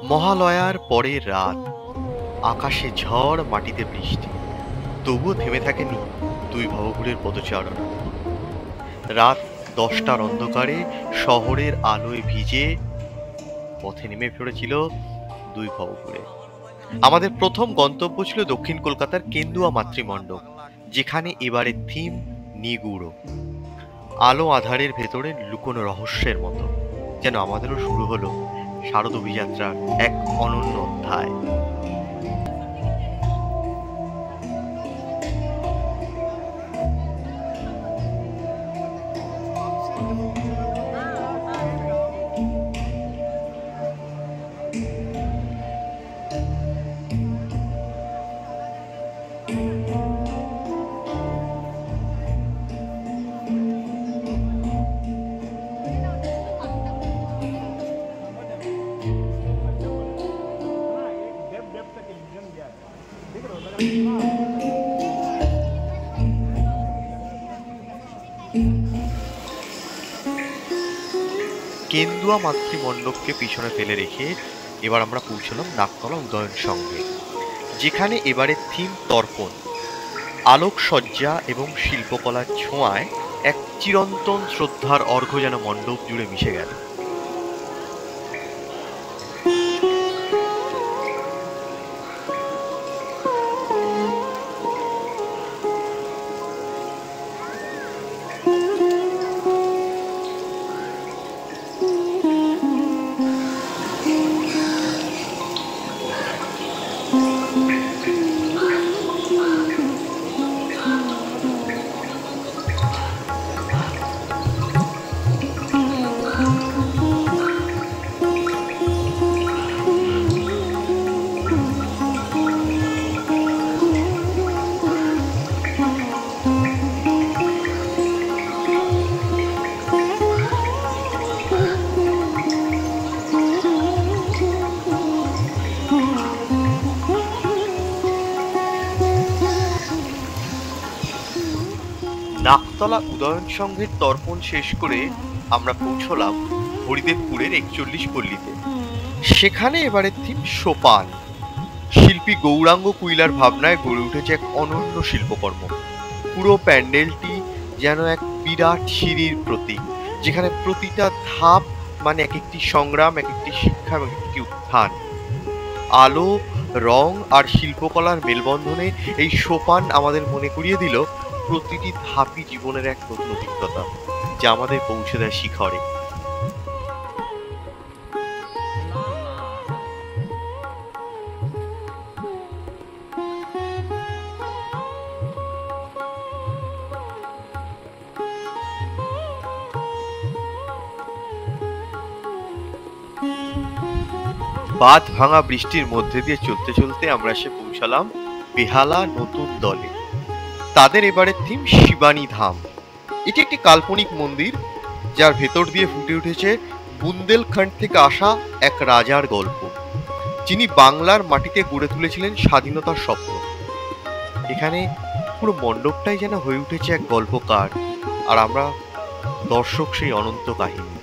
মহালয়ার পরের রাত, আকাশে ঝড়, মাটিতে বৃষ্টি, তবুও থেমে থাকেনি দুই ভবঘুরের পদচারণা। রাত 10টার অন্ধকারে শহরের আলোয় ভিজে পথে নেমে পড়েছিল দুই ভবঘুরে। আমাদের প্রথম গন্তব্য ছিল দক্ষিণ কলকাতার কেন্দুয়া মাতৃমণ্ডপ, যেখানে এবারের থিম নিগুড়ো। আলো আধারের ভেতরে লুকোনো রহস্যের মতো যেন আমাদেরও শুরু হলো শারদ অভিযাত্রার এক অনন্য অধ্যায়। কেন্দুয়া মাতৃমণ্ডপকে পিছনে ফেলে রেখে এবার আমরা পৌঁছলাম নাকতলা উদয়ন সংঘে, যেখানে এবারের থিম তর্পণ। আলোকসজ্জা এবং শিল্পকলার ছোঁয়ায় এক চিরন্তন শ্রদ্ধার অর্ঘ্য যেন মণ্ডপ জুড়ে মিশে গেল। নাকতলা উদয়ন সংঘের তর্পণ শেষ করে আমরা পৌঁছলাম হরিদেবপুরের 41 পল্লীতে। সেখানে এবারের থিম সোপান। শিল্পী গৌরাঙ্গ কুইলার ভাবনায় গড়ে উঠেছে এক অনন্য শিল্পকর্ম। পুরো প্যান্ডেলটি যেন এক বিরাট সিঁড়ির প্রতীক, যেখানে প্রতিটা ধাপ মানে এক একটি সংগ্রাম, এক একটি শিক্ষা, এক একটি উত্থান। আলো, রং আর শিল্পকলার মেলবন্ধনে এই সোপান আমাদের মনে করিয়ে দিল প্রতিটি ধাপই জীবনের এক নতুন অভিজ্ঞতা, যা আমাদের পৌঁছে দেয় শিখরে। বাঁধ ভাঙা বৃষ্টির মধ্যে দিয়ে চলতে চলতে আমরা এসে পৌঁছালাম বেহালা নতুন দলে। তাদের এবারের থিম শিবানী ধাম। এটি একটি কাল্পনিক মন্দির, যার ভেতর দিয়ে ফুটে উঠেছে বুন্দেলখণ্ড থেকে আসা এক রাজার গল্প, যিনি বাংলার মাটিতে গড়ে তুলেছিলেন স্বাধীনতার স্বপ্ন। এখানে পুরো মণ্ডপটাই যেন হয়ে উঠেছে এক গল্পকার, আর আমরা দর্শক সেই অনন্ত কাহিনী।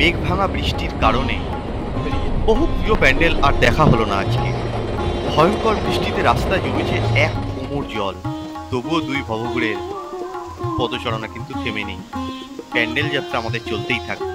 মেঘ ভাঙা বৃষ্টির কারণে বহু প্রিয় প্যান্ডেল আর দেখা হলো না আজকে। ভয়ঙ্কর বৃষ্টিতে রাস্তায় জমেছে এক কোমর জল। তবুও দুই ভবঘুরের পদচারণা কিন্তু থেমে নেই। প্যান্ডেল যাত্রা আমাদের চলতেই থাকবে।